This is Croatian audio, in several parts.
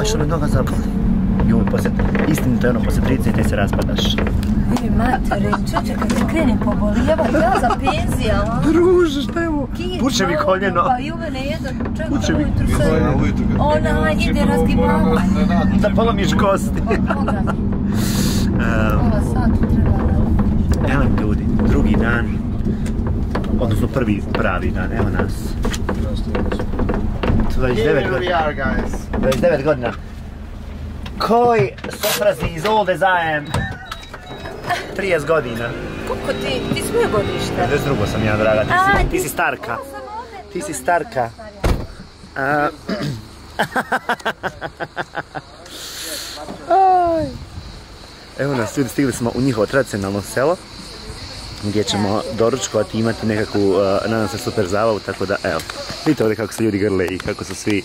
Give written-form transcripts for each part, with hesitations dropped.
što me noga zaboli. Joj, istinito je ono, poslije 30 se raspadaš. Vidi materin, čoče, kad se krenem pobolijevati, ja za penzija, a? Druže, šta je ovo? Puče mi koljeno. Pa i u mene jedan čovjek ujutru se... Ona ide razgibavati. Da polomiš kosti. Pola sata treba da... Evo ljudi, drugi dan, odnosno prvi pravi dan, evo nas. 29 godina. Koji soprazi iz old as I am. 30 godina. Koliko ti svoje godište? 22 sam ja, draga, ti si starka. Ti si starka. Evo nas ljudi, stigli smo u njihovo tradicionalno selo gdje ćemo doručkovati i imati nekakvu, nadam se, super zabavu, tako da, evo, vidite ovdje kako se ljudi grle i kako su svi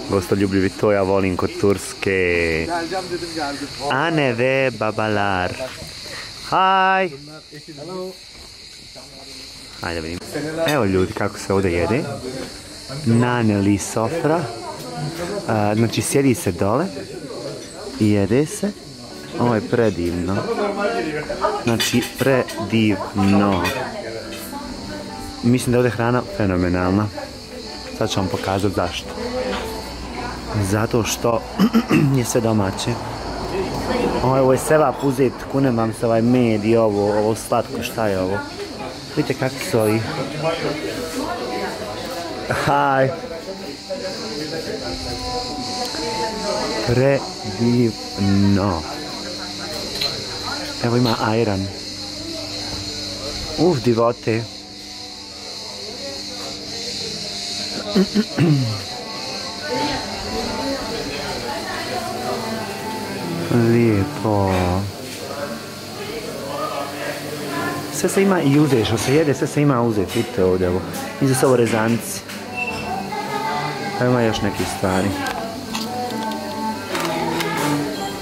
gostoljubljivi, to ja volim kod Turske. Aneve babalar. Hi! Hajde vidim. Evo ljudi kako se ovdje jede. Naneli sofra. Znači sjedi se dole i jede se. Ovo je predivno. Znači predivno. Mislim da je ovdje hrana fenomenalna. Sad ću vam pokazati zašto. Zato što je sve domaće. Ovo je seva puzet, kunem vam se ovaj med i ovo slatko, šta je ovo? Vidite kako su ovi. Hi! Predivno. Evo ima ajran. Divote. Lijepo. Sve se ima i uzeti, što se jede, sve se ima uzeti. Vidite ovdje ovo. Iza su ovo rezanci. Pa ima još neke stvari.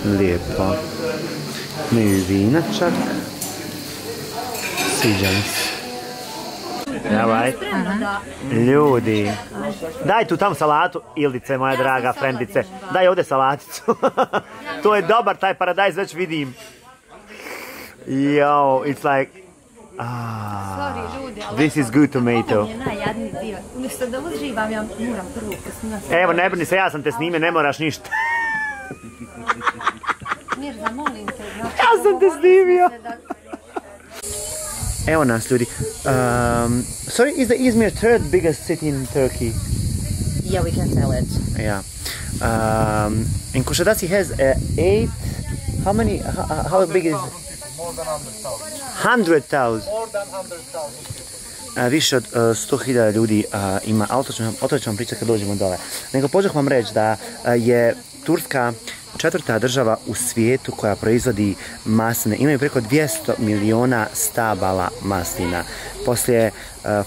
Lijepo. Imaju vina čak. Sviđa mi se. Davaj. Ljudi. Daj tu tamo salatu, Ildice, moja draga frendice. Daj ovdje salaticu. To je dobar, taj paradajz već vidim. Yo, it's like... This is good tomato. Ovo mi je najjadniji dio. Umjesto da uživam, ja moram prvo posnimati. Evo, ne brini se, ja sam te snimio, ne moraš ništa. Mirza, molim te. Ja sam te snimio. Evo nas ljudi. Sorry, is the Izmir third biggest city in Turkey? Yeah, we can tell it. Yeah. And Kusadasi has 8. How many? How big is it? More than 100,000. More than 100,000. Više od 100.000 ljudi ima, ali o to ću vam pričati kad dođemo dole. Nego pođeh vam reći da je Turska četvrta država u svijetu koja proizvodi masline. Imaju preko 200 miliona stabala maslina. Poslije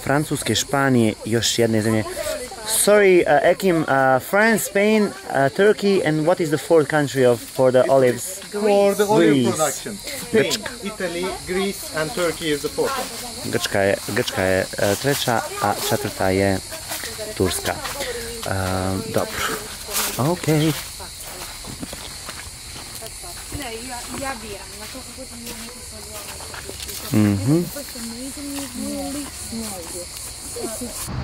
Francuske, Španije i još jedne zemlje. Sorry, Ekim, France, Spain, Turkey, and what is the fourth country for the olives? For the olive Greece. production, Spain, Italy, Greece, and Turkey is the fourth one. Grčka je treća, a četvrta je Turska. Dobro. Okej. Ja biram, na koliko god mi neki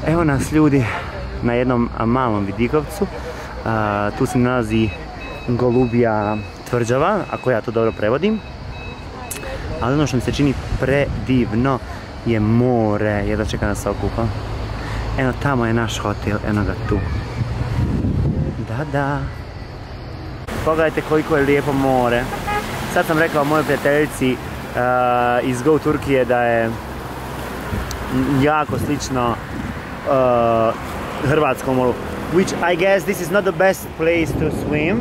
Evo nas ljudi na jednom malom vidikovcu. Tu se nalazi Golubija tvrđava, ako ja to dobro prevodim. Ali ono što mi se čini predivno je more, jedva čeka nas okupa. Eno tamo je naš hotel, eno ga tu. Da. Pogledajte koliko je lijepo more. Sad sam rekao mojoj prijateljici iz Go Turkije da je jako slično hrvatskom moru. Which I guess this is not the best place to swim.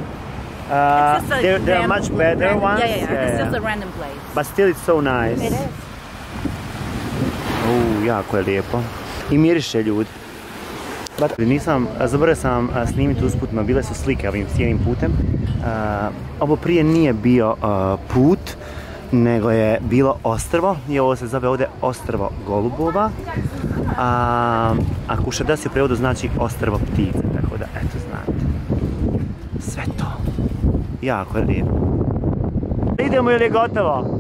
There are much better ones. Yeah, it's just a random place. But still it's so nice. It is. Jako je lijepo. I miriše ljudi. Zaboravio sam snimiti usput, bile su slike ovim cijenim putem. Ovo prije nije bio put, nego je bilo ostrvo i ovo se zove ovdje ostrvo Golubova. A Kusadasi u prevodu znači ostrvo ptice, tako da eto znate. Sve to. jako je lijepo. Idemo ili je gotovo?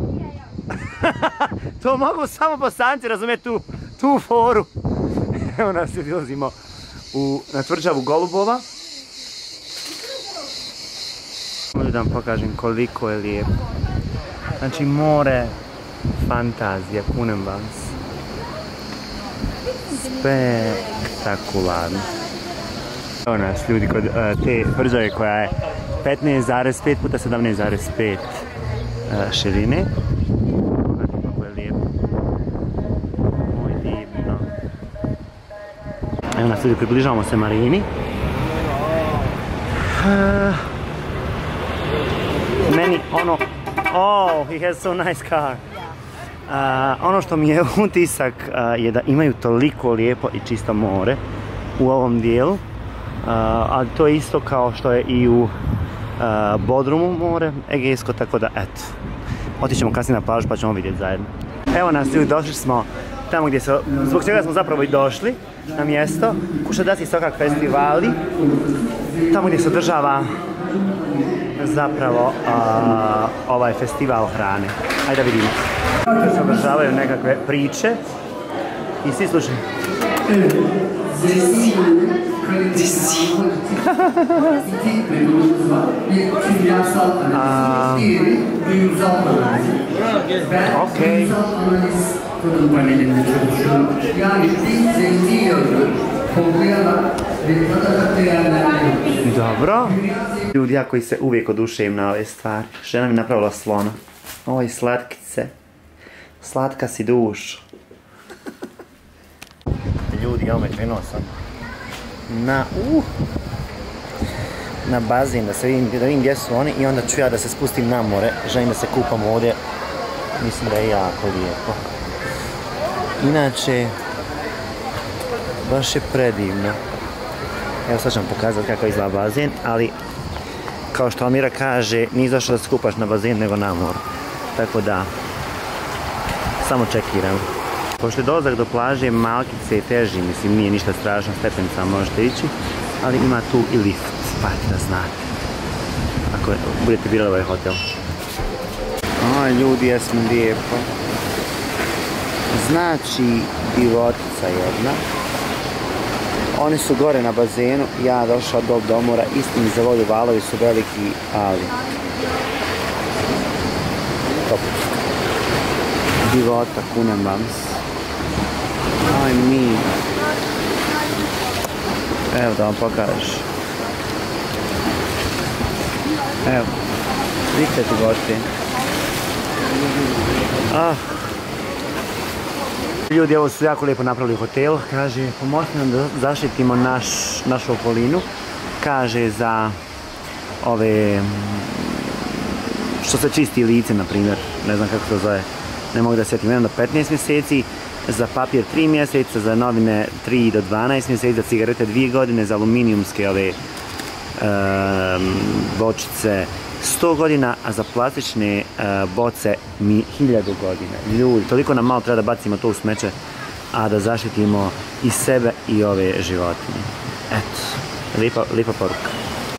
To mogu samo Bosanci razumjeti tu foru. Evo nas odlazimo na tvrđavu Golubova. Možda da vam pokažem koliko je lijepo. Znači more, fantazija, kunem vas. Spektakularno. Evo nas ljudi kod te tvrđave koja je 15,5 puta 17,5 širine. Kako je lijepo. Moj divno. Evo nas ljudi, približavamo se marini. Meni ono... Oh, he has so nice car. Ono što mi je utisak je da imaju toliko lijepo i čisto more u ovom dijelu. Ali to je isto kao što je i u Bodrumu more, Egejsko, tako da eto. Otići ćemo kasnije na plažu pa ćemo vidjeti zajedno. Evo nas ljudi, došli smo tamo gdje se, zbog čega smo zapravo i došli na mjesto. Kušadaci Sokak festivali, tamo gdje se održava zapravo ovaj festival hrane. Ajde da vidimo. Tu se održavaju nekakve priče i svi slušaju. Okej. Dobro. Ljudi, ja koji se uvijek oduševim na ove stvari. Žena mi napravila slona. Oj, slatkice. Slatka si dušo. Ljudi, ja me krenuo sam na bazen da vidim gdje su oni i onda ću ja da se spustim na more. Želim da se kupam ovdje. Mislim da je jako lijepo. Inače, baš je predivno. Evo sad ću vam pokazati kako izgleda bazen, ali kao što Amira kaže, nije zašto da se kupaš na bazen nego na moru. Tako da, samo čekiram. Pošto je dolazak do plaže malkice i teži, mislim nije ništa strašno, stepenica možete ići, ali ima tu i lift, pa da znate, ako budete birali ovaj hotel. Aj ljudi, jesmo lijepo. Znači, divotica jedna. Oni su gore na bazenu, ja došao do mora, istini za vodu, valovi su veliki, ali... Top. Divota, kunem vam se. Aj mi. Evo da vam pokažem. Evo. Vidite divote. Ljudi, ovo su jako lijepo napravili hotel. Kaže, pomozite nam da zaštitimo našu okolinu. Kaže za ove... što se čisti lice, na primjer. Ne znam kako to zove. Ne mogu da sjetim. Jedno do 15 mjeseci. Za papir 3 mjeseca, za novine 3 do 12 mjeseci, za cigarete 2 godine, za aluminijumske ove bočice 100 godina, a za plastične boce 1000 godina. Ljudi, toliko nam malo treba da bacimo to u smeće, a da zaštitimo i sebe i ove životinje. Eto, lijepa poruka.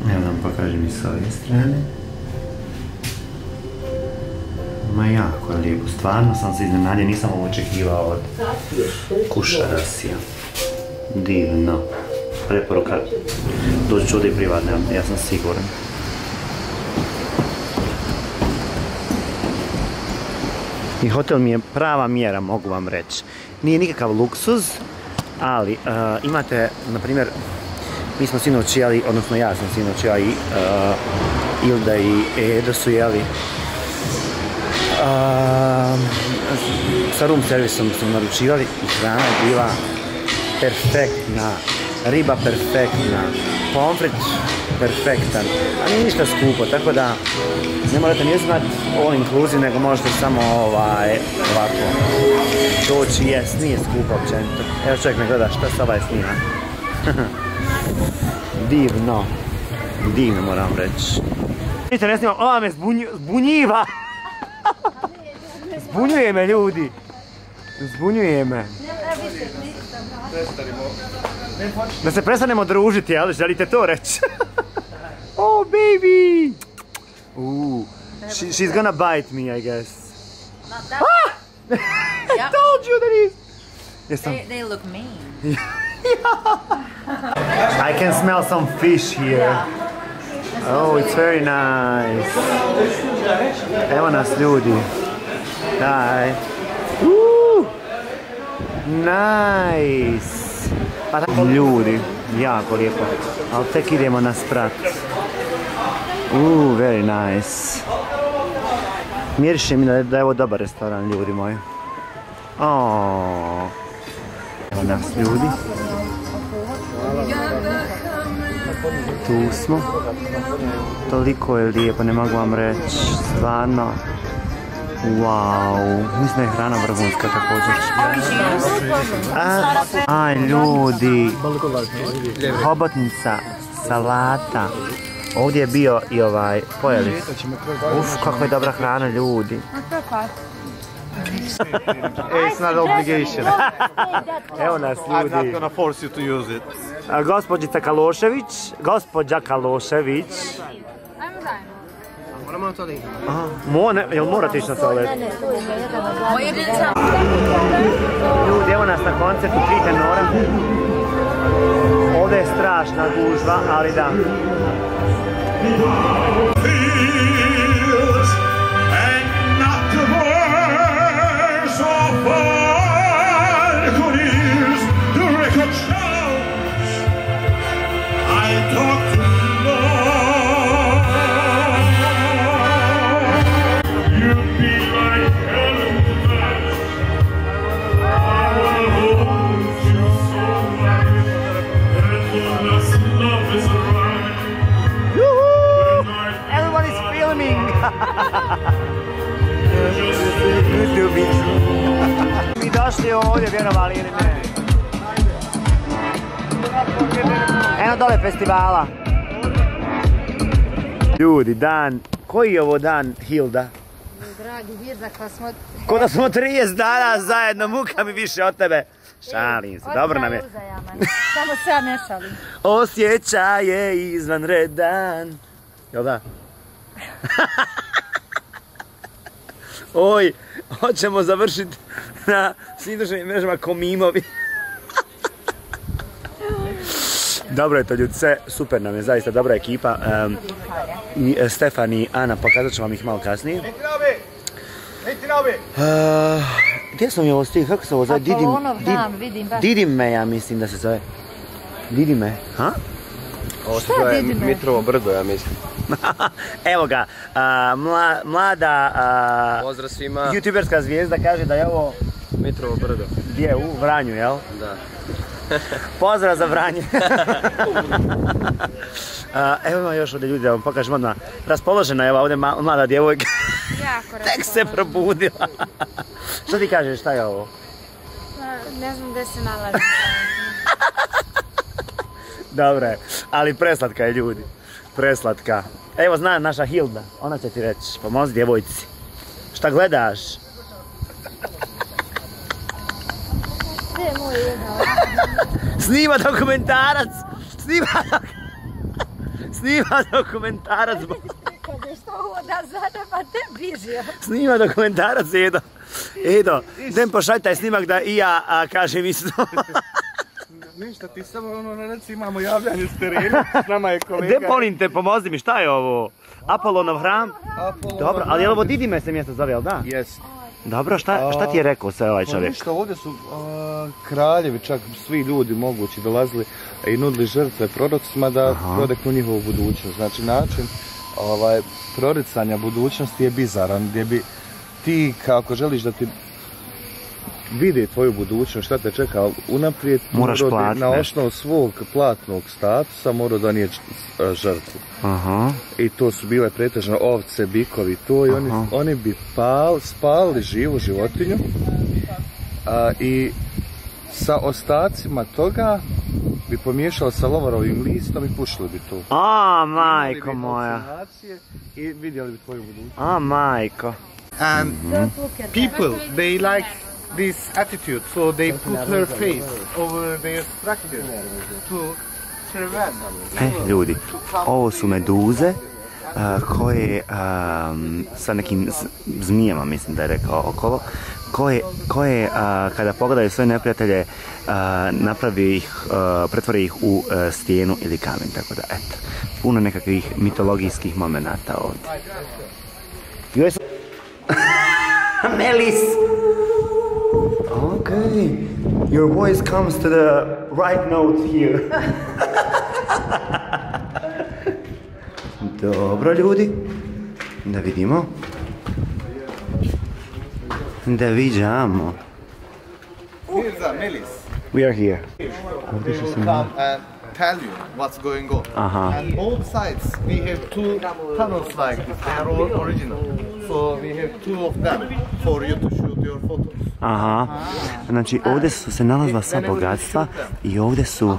Evo da vam pokažem i s ove strane. Ma jako je lijepo, stvarno sam se iznenadio, nisam ovo očekivao od Kušarasija. Divno. Preporuka, doći ću ovdje i privatno, ja sam siguran. I hotel mi je prava mjera, mogu vam reći. Nije nikakav luksuz, ali imate, na primjer, mi smo sinoć jeli, odnosno ja sam sinoć jeli, Ilda i Edo su jeli. Sa room servisom smo naručivali i hrana je bila perfektna, riba perfektna, pomfrit perfektan, a nije ništa skupo, tako da ne morate ni znati all inclusive, nego možete samo ovako doći jest, nije skupo općenito. Evo čovjek me gleda šta se ovaj snima. Divno, divno moram reći. Vidite, ne snimam, ova me zbunjiva. Zbunjuje me ljudi. Zbunjuje me. Da se prestanemo družiti, ali želite to reći? Oh baby! Ooh. She's gonna bite me, I guess. Not that. I told you that he's... Yes, They look mean. I can smell some fish here. Oh, it's very nice. Evo nas ljudi. Daj. Nice. Ljudi, jako lijepo. Ali tek idemo na sprat. Very nice. Miriše mi da je ovo dobar restoran, ljudi moji. Evo nas ljudi. Tu smo. Toliko je lijepo, ne mogu vam reći. Stvarno. Wow. Mislim da je hrana vrhunska također. Aj ljudi. Hobotnica. Salata. Ovdje je bio i ovaj pojeli. Kako je dobra hrana, ljudi. It's not obligation. Evo nas, ljudi. I'm not gonna force you to use it. Gospođica Kalošević. Gospođa Kalošević. Moramo na to da idemo. Jel morate ići na toalet? Ljudi, evo nas na koncertu 3 tenora. Ovdje je strašna gužva, ali da. Mi došli ovdje, vjerovali ili ne? Eno dole festivala. Ljudi, dan, koji je ovo dan, Hilda? Dragi Virza, ko da smo 30 dana zajedno, muka mi više od tebe. Šalim se, dobro nam je. Samo se ja ne šalim. Osjećaj je izvanredan. Jel da? Oj, hoćemo završiti na svim društvenim mrežama ko mimovi. Dobro je to, ljudi, sve super nam je, zaista dobra ekipa. Stefan i Ana, pokazat ću vam ih malo kasnije. Gdje smo mi ovo stigli, kako se ovo zove? Didime, ja mislim da se zove. Didime, ha? Ovo se zove Mitrovo brdo, ja mislim. Evo ga, mlada pozdrav svima. YouTuberska zvijezda kaže da je ovo Mitrovo brdo. Gdje, u Vranju, jel? Da. Pozdrav za Vranje. Evo ima još ovdje ljudi, da vam pokažem odmah. Raspoložena je ovdje mlada djevojka. Tek se probudila. Što ti kažeš, šta je ovo? Ne znam gdje se nalazi. Dobro je, ali preslatka je, ljudi. Preslatka. Evo zna naša Hilda, ona će ti reći, pomozi djevojci. Šta gledaš? Gdje je moj jedan? Snima dokumentarac! Snima dokumentarac! Kad je što ovo da zada, pa te bižio. Snima dokumentarac, Edo. Edo, idem pošalj taj snimak da i ja kažem isto. Ništa, ti samo reci, imamo javljanje s terena, s nama je kolega. Gdje molim te, pomozi mi, šta je ovo? Apollonov hram? Dobro, ali je li ovo Didime se mjesto zove, jel da? Jest. Dobro, šta ti je rekao sve ovaj čovjek? Ništa, ovdje su kraljevi, čak svi ljudi mogući dolazili i nudili žrtve prorocima da prodeknu njihovu budućnost. Znači način proricanja budućnosti je bizaran, gdje bi ti, kako želiš da ti vidi tvoju budućnost, šta te čeka unaprijed, moraš platiti na osnovu svog platnog statusa morao donijeti žrtvu. I to su bile pretežno ovce, bikovi, to i oni bi spalili živu životinju i sa ostacima toga bi pomiješali sa lovorovim listom i pušili bi to. A, majko moja. I vidjeli bi tvoju budućnost. A, majko. And people, they like this attitude, so they put her face over their structure to prevent. Ljudi, ovo su meduze koje sa nekim zmijama, mislim da je rekao okolo, koje kada pogledaju svoje neprijatelje pretvore ih u stijenu ili kamen, tako da eto, puno nekakvih mitologijskih momenata ovdje. Melis! Okay, your voice comes to the right note here. Dobro ljudi, da vidimo. Da viđamo. Mirza, Melis. We are here. Come and tell you what's going on. And both sides we have two tunnels like this. They are all original. So we have two of them for you to shoot your photos. Aha. Znači ovdje su se nalazila sva bogatstva i ovdje su...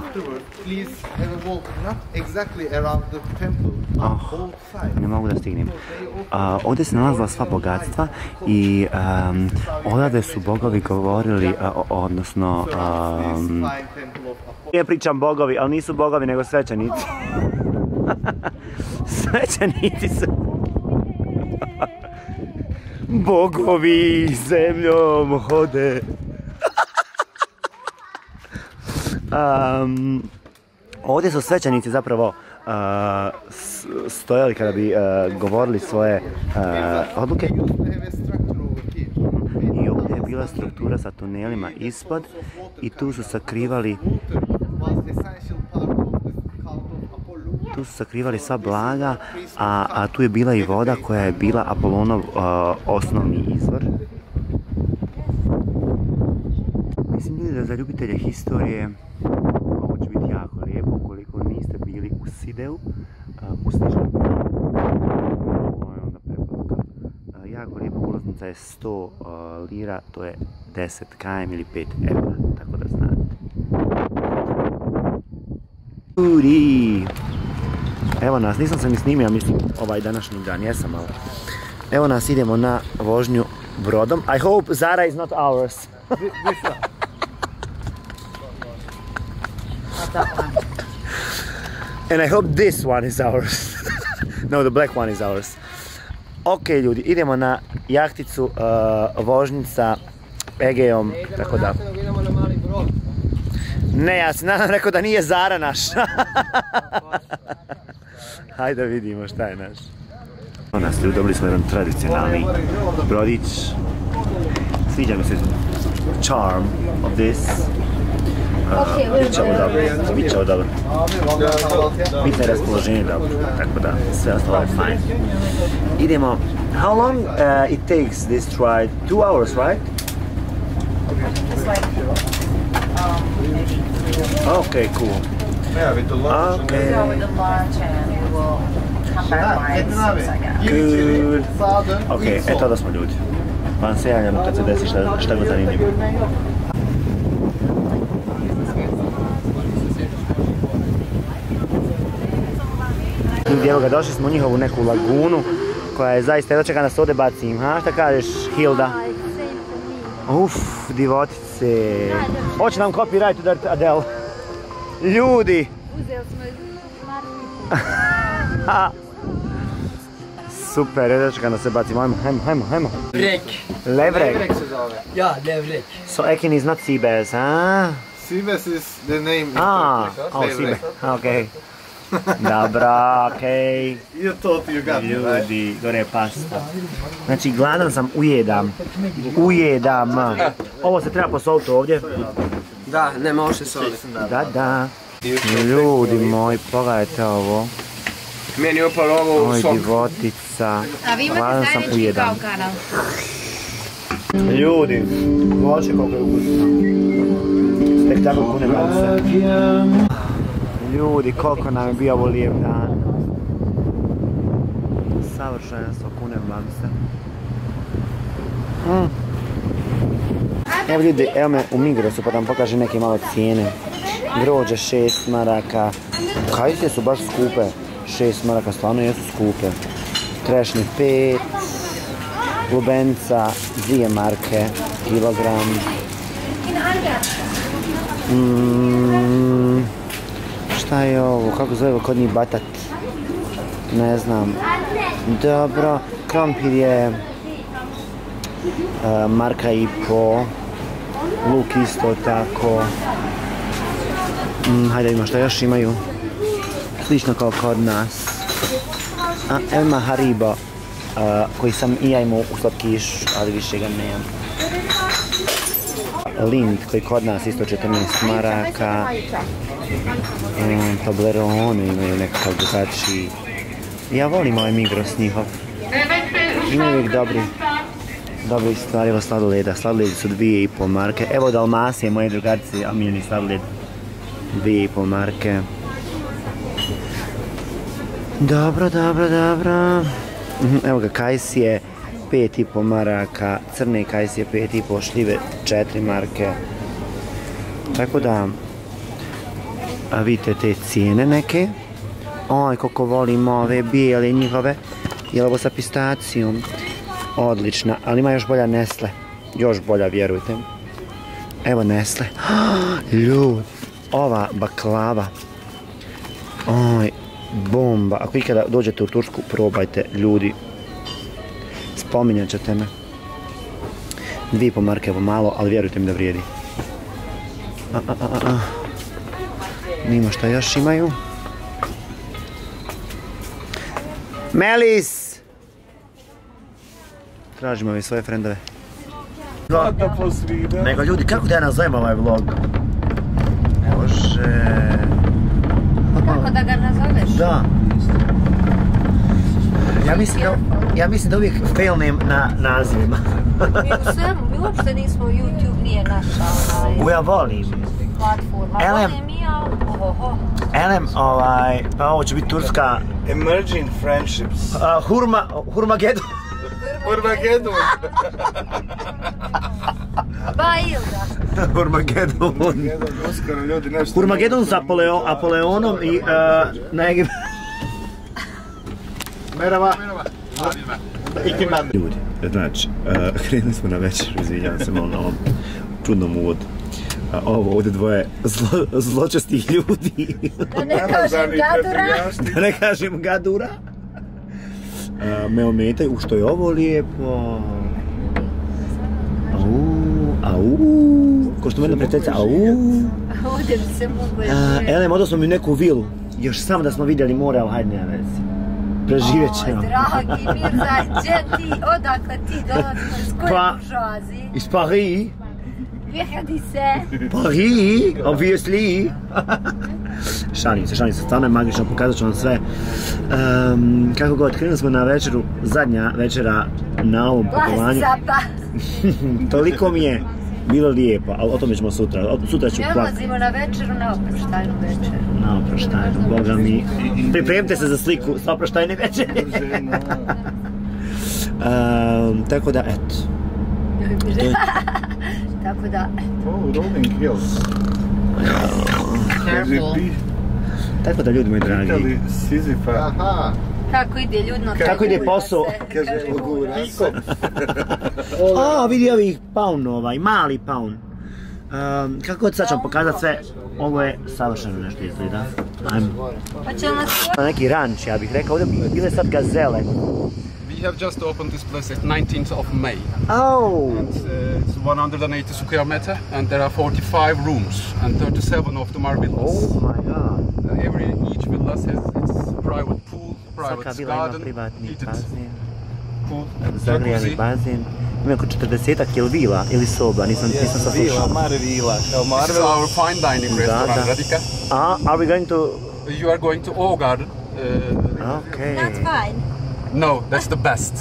Please have a walk not exactly around the temple, on both sides. Ne mogu da stignem. Ovdje se nalazila sva bogatstva i odavde su bogovi govorili, odnosno... Ja pričam bogovi, ali nisu bogovi nego svećenici. Svećenici su... Bogovi zemljom hode. Ovdje su svećenici zapravo stojali kada bi govorili svoje odluke. I ovdje je bila struktura sa tunelima ispod i tu su sakrivali sva blaga, a tu je bila i voda koja je bila Apolonov osnovni izvor. Mislim ljudi da za ljubitelje historije ovo će biti jako lijepo. Ukoliko niste bili u Sideu, u Snižanu, ovo je onda preporuka. Jako lijepa, ulaznica je 100 lira, to je 10 km ili 5 eura, tako da znate. Ljudi! Evo nas, nisam se ni snimio, mislim, ovaj današnji dan, jesam, ali... Evo nas, idemo na vožnju brodom. I hope Zara is not ours. And I hope this one is ours. No, the black one is ours. Ok, ljudi, idemo na jahticu vožnica Egeom, tako da... Ne, ja se nadam rekao da nije Zara naša. Hajde da vidimo šta je naš. Nas ljudi, dobili smo jedan tradicionalni brodić. Sviđa mi se charm of this. Bit će ovo dobro. Bitno je raspoloženje dobro, tako da sve ostalo je fajn. Idemo. How long it takes this ride? 2 hours, right? It's like maybe. Okay, cool. Yeah, with the lunch. Okay. Go with the lunch and we will come back by 6, I guess. Good. Ok, eto da smo ljudi. Vam se javljamo kad se desi šta god zanimljivo. Evo ga, došli smo u njihovu neku lagunu koja je zaista jedva čeka da se ovdje bacim. Ha, šta kažeš, Hilda? Uff, divotice. Hoće nam copyright udar Adele. Ljudi! Uzeli smo Marti. Super, jedva čekam da se bacim. Hajmo. Levrek. Levrek? Levrek se zove. Ja, levrek. So Ekin is not Seabass, huh? Seabass is the name in Turkish. Seabass, okej. Dobro, okej. You thought you got me, right? Ljudi, gore je pasta. Znači, gladan sam, ujedam. Ovo se treba posoliti ovdje. Da, ne može soliti. Da. Ljudi moji, pogledajte ovo. Meni je upalo ovo u sok. Oj, divotica. A vi imate zajednički kao kanal. Ljudi, voće koliko je ukusno. Spektakl kune mance. Ljudi, koliko nam je bio ovo lijep dan. Savršenstvo kune mance. Evo ljudi, evo me u Migrosu pa da vam pokažem neke malo cijene. Grođe 6 maraka. Kajsije su baš skupe. 6 maraka, stvarno jesu skupe. Trešnje 5. Lubenica 2 marke, kilogram. Šta je ovo? Kako zove kod njih batat? Ne znam. Dobro, krompir je marka i po. Luk isto tako. Hajde vidimo što još imaju. Slično kao kod nas. Evo ima Haribo, koji sam i ja imao u slatkišu, ali više ga nemam. Lind koji kod nas isto 14 maraka. Toblerone imaju nekakav drugačiji. Ja volim ovaj Migros njihov. Imaju uvijek dobri stvari od sladoleda. Sladoledi su 2,5 marke. Evo Dalmasije, moje drugarice, omiljeni sladoled. 2,5 marke. Dobro. Evo ga kajsije, 5,5 maraka, crne kajsije 5,5, šljive 4 marke. Tako da, vidite te cijene neke. Oj, koliko volim ove bijele njihove. Je li ovo sa pistacijom? Odlična, ali ima još bolja Nestle. Još bolja, vjerujte. Evo Nestle. Ljud, ova baklava. Oj, bomba. Ako ikada dođete u Tursku, probajte, ljudi. Spominjat ćete me. 2,5 marke, evo malo, ali vjerujte mi da vrijedi. Nima šta još imaju. Melis! Tražimo ove svoje frendove. Nego ljudi, kako da ja nazovem ovaj vlog? Bože... Kako da ga nazoveš? Da. Ja mislim da uvijek failnem na nazivima. Mi u svemu, mi uopšte nismo YouTube, nije naša Ja volim. platforma. Volim i ja, Elem, ovo će biti turska... Emerging friendships. Hurmagedon. Hurmagedon. Ba Ilda. Hurmagedon. Hurmagedon sa Apoleonom i na Egiptu. Merhaba. Ljudi, znači, krenuli smo na večer, izvinjavam se malo na ovom čudnom uvodu. Ovo ovdje dvoje zločestih ljudi. Da ne kažem gadura. Da ne kažem gadura. Me ometaju, što je ovo lijepo. Ko što mene predsjeca, Ovdje bi se mogu Elem, odnosno smo mi u neku vilu. Još samo da smo vidjeli more, ali hajde nema veze. Preživjet ćemo. Dragi Mirza, gdje ti, odakle ti dolazimo, iz koje buržoazije? Iz Paris. Vjehadi se. Paris, obviously. Šalim se, stvarno je magično, pokazat ću vam sve. Kako god, krenuli smo na večeru, zadnja večera na ovom putovanju. Toliko mi je bilo lijepo, ali o tome ćemo sutra. Sutra ću plakati. Odlazimo na večeru, na oproštajnu večeru. Na oproštajnu, boga mi. Pripremite se za sliku sa oproštajne večere. Tako da, eto. Tako da, eto. Rolling hills. Tako da, ljudi moji dragi. Aha. Kako ide ljudno? Kako ide posao? Vidi ovih paunova i mali paun. Kako god sad ću vam pokazat sve, ovo je savršeno nešto izgleda. Ajmo. Neki ranč, ja bih rekao, ovdje bile sad gazele. We have just opened this place at 19th of May. Oh! It's 180 square meter and there are 45 rooms and 37 of them are villas. Oh my god! Each villa has its private pool, private garden, heated pool, zagrijani bazen. Ima oko 40-ak, je li vila ili soba? Nisam sa slušao. Marvila. This is our fine dining restaurant, Radika. Are we going to... You are going to Ågard. Okay. That's fine. No, that's the best.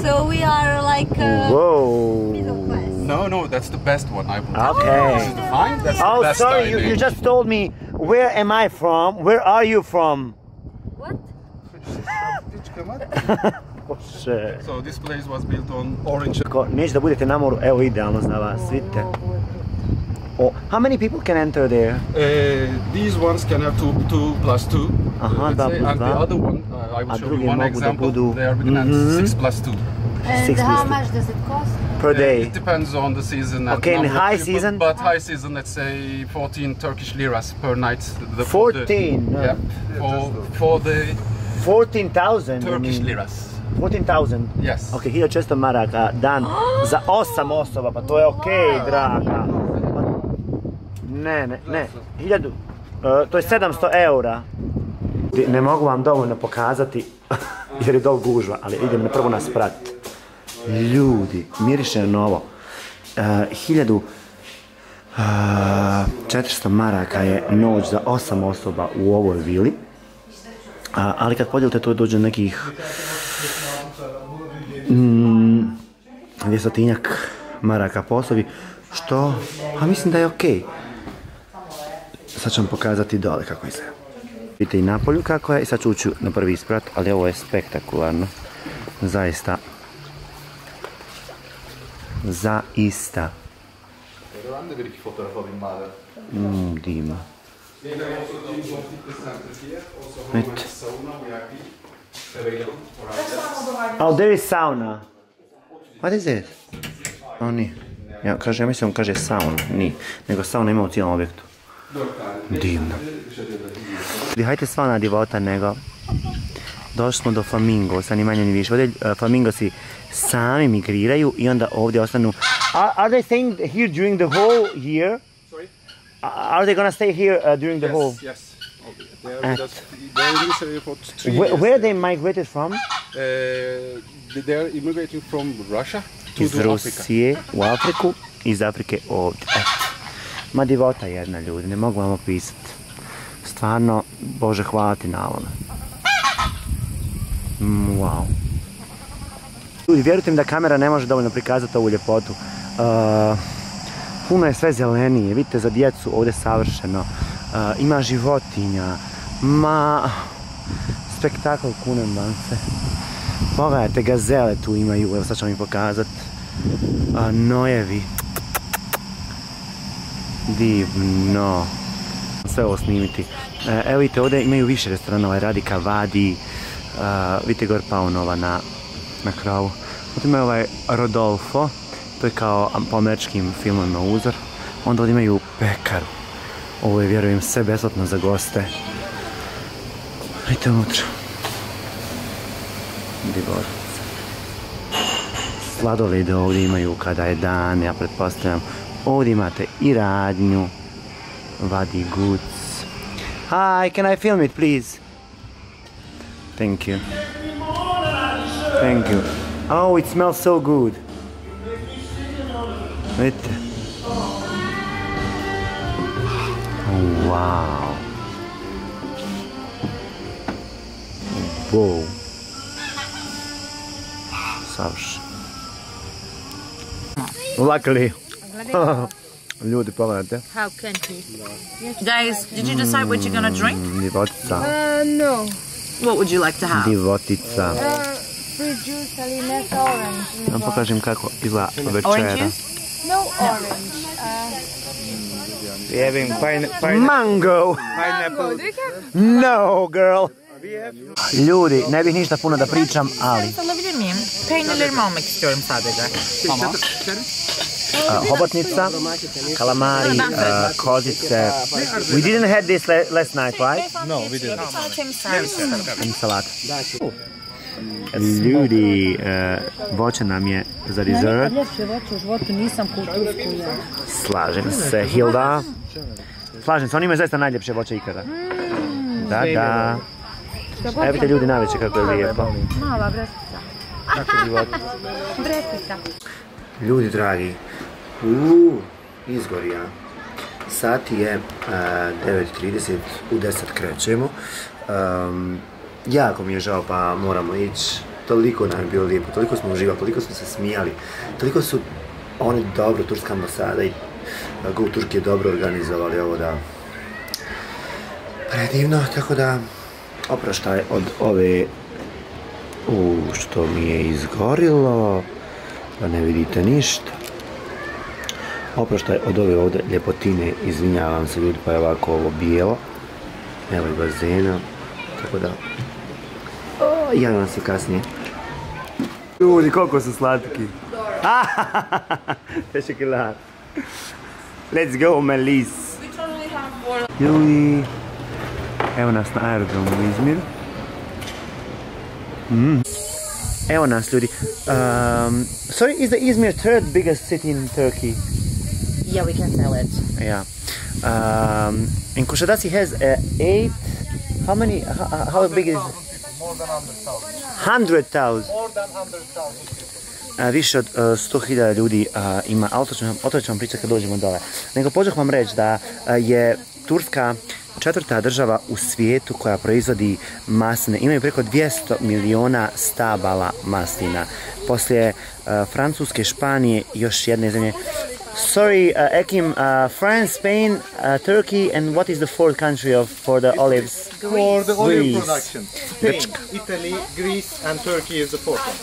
So we are like Whoa. middle class. No, that's the best one. I would. Okay. This is the fine. That's the best sorry, dining. you just told me. Where am I from? Where are you from? What? So this place was built on orange. Neće da budete na moru, evo idealno za vas, vidite. How many people can enter there? These ones can have two plus two. And the other one, I will show you one example. They are beginning at 6 plus 2. And how much does it cost? Per day? It depends on the season. Okay, in high season? But high season, let's say 14 Turkish liras per night. 14? Yeah. For the 14,000? Turkish liras. 14,000? Yes. Ok, 1400 maraka dan za 8 osoba, pa to je okej, draga. Ne, 1000, to je 700 eura. Ne mogu vam dovoljno pokazati, jer je dol gužva, ali idem na prvo nas pratiti. Ljudi, miriše novo. 1400 maraka je noć za 8 osoba u ovoj vili. Ali kad podijelite to dođe nekih 200 maraka po osobi, što, mislim da je okej. Sad ću vam pokazati dole kako izgleda. Vidite i napolju kako je, i sad ću ući na prvi sprat, ali ovo je spektakularno. Zaista. Zaista. Divno. Oh, there is sauna. What is it? Oh, nije. Ja mislim, kaže sauna. Nije. Nego sauna ima u cijelom objektu. Divno. Hajte sva na divota, nego došli smo do flamingo, sa ni manje ni više. Ovdje flamingosi sami migriraju i onda ovdje ostanu. Are they staying here during the whole year? Sorry? Are they gonna stay here during the whole? Yes. They're in this area for 3 years. Where they migrated from? They're immigrating from Russia to Iz Rusije u Afriku, iz Afrike ovdje. Ma divota jedna, ljudi, ne mogu vam opisati. Stvarno, Bože, hvala ti na ovome. Wow. Ljudi, vjerujte mi da kamera ne može dovoljno prikazati ovu ljepotu. Puno je sve zelenije, vidite za djecu ovdje savršeno. Ima životinja, spektakl kunem vam se. Pogledajte, gazele tu imaju, evo sad ću vam ih pokazati. Nojevi. Divno. Sve ovo snimiti. Evo vidite, ovdje imaju više restorana, ovaj Radika Vadi, vidite gore Paunova na kravu. Ovdje imaju ovaj Rodolfo, to je kao po američkim filmovima uzor. Onda ovdje imaju pekaru. Ovo je, vjerujem, sve besplatno za goste. Vidite unutra. Divorice. Sladolede ovdje imaju kada je dan, ja pretpostavljam. Ovdje imate i radnju. Vadi Guc. Hi, can I film it, please? Thank you. Thank you. Oh, it smells so good. Vidite. Oh, wow. Wow. Savršen. Luckily. Ljudi, pogledajte. How can he? Guys, did you decide what you're gonna drink? Divotica. No. What would you like to have? Divotica. Free juice, ali neka orange. Vam pokažem kako izgleda Orange večera. juice? No orange. Having Mango! pineapple. No, girl! Ljudi, ne bih ništa puno da pričam, ali... Alabilir miyim? Peynirlerimi almak istiyorum sadece. Tamam. Hobotnica, kalamari, kozice. We didn't have this last night, right? No, we didn't. I salata. Ljudi, voće nam je za dessert. Ljepše voće u životu nisam kultursku ja. Slažem se, Hilda. Slažem se, oni imaju zaista najljepše voće ikada. Da, da. Evo vidite ljudi najveće kako je lijepo. Mala bresica. Kako život. Bresica. Ljudi dragi, izgorija. Sat je 9:30, u 10 krećemo. Jako mi je žao pa moramo ići. Toliko nam je bilo lijepo, toliko smo uživali, toliko smo se smijali. Toliko su oni dobro, turska ambasada i Go Turki je dobro organizovali ovo da... Predivno, tako da... Opraštaj od ove... što mi je izgorilo. Da ne vidite ništa. Opraštaj od ove ovdje ljepotine, izvinjavam se ljudi, pa je ovako ovo bijelo. Evo i bazena, tako da... javim vam se kasnije. Ljudi, koliko su slatki. Tešekilar. Let's go, Melis. Ljudi, evo nas na aerodromu u Izmiru. Evo nas ljudi. Sorry, is the Izmir third biggest city in Turkey? Yeah, we can tell it. Yeah. And Kusadasi has 8. How many? How big is? More than 100,000. More than 100,000. Više od 100.000 ljudi ima, ali o to ću vam pričati kad dođemo dole. Nego pođeh vam reći da je Turska četvrta država u svijetu koja proizvodi masline. Imaju preko 200 miliona stabala maslina. Poslije Francuske, Španije i još jedne zemlje. Sorry, Ekim, France, Spain, Turkey, and what is the fourth country for the olives? For the olive Greece. production, Spain, Italy, Greece and Turkey is the fourth one.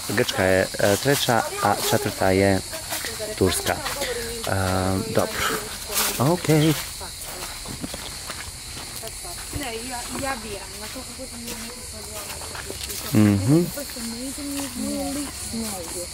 Grčka je treća, a četvrta je Turska. Dobro. Okej. Ne, ja biram, na koliko god mi neki sladjavnice. To je amazing, nije lik, ne ide.